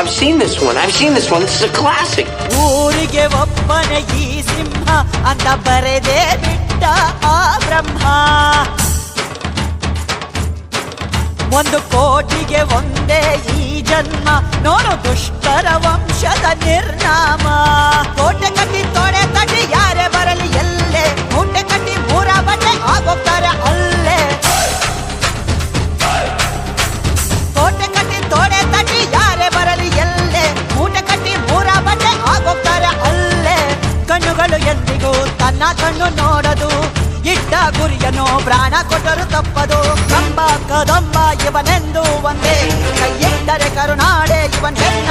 I've seen this one. This is a classic. ಊರಿಗೆ ಒಬ್ಬನೇ ಈ ಸಿಂಹ ಅಂತ ಬರೆದೇ ಬಿಟ್ಟ ಆ ಬ್ರಹ್ಮ. 1 ಕೋಟಿಗೆ ಒಂದೇ ಈ ಜನ್ಮ, ನೋಡು ದುಷ್ಟರ ವಂಶದ ನಿರ್ನಾಮ. ಕೋಟೆ ಕಟ್ಟಿ ತೊಡೆ ತಟ್ಟಿ ಯಾರೇ ಬರಲಿ ಎಲ್ಲೇ, ಮೂಟೆ ಕಟ್ಟಿ 3 ಬಟ್ಟೆ ಆಗೋಗ್ತಾರೆ ಅಲ್ಲೇ. ಕೋಟೆ ಕಟ್ಟಿ ತೊಡೆ ತಟ್ಟಿ ಯಾರೇ ಬರಲಿ ಎಲ್ಲೇ, ಮೂಟೆ ಕಟ್ಟಿ 3 ಬಟ್ಟೆ ಆಗೋಗ್ತಾರೆ ಅಲ್ಲೇ. ಕಣ್ಣುಗಳು ಎಂದಿಗೂ ತನ್ನ ಕಣ್ಣು ನೋಡದು, ಇಟ್ಟ ಗುರಿಯನ್ನು ಪ್ರಾಣ ಕೊಟ್ಟರು ತಪ್ಪದು. ಕಂಬ ಕದಂಬ ಇವನೆಂದು ಒಂದೇ, ಕೈ ಇಟ್ಟರೆ ಕರುನಾಡೆ ಇವನ್ ಹೆಣ್ಣ.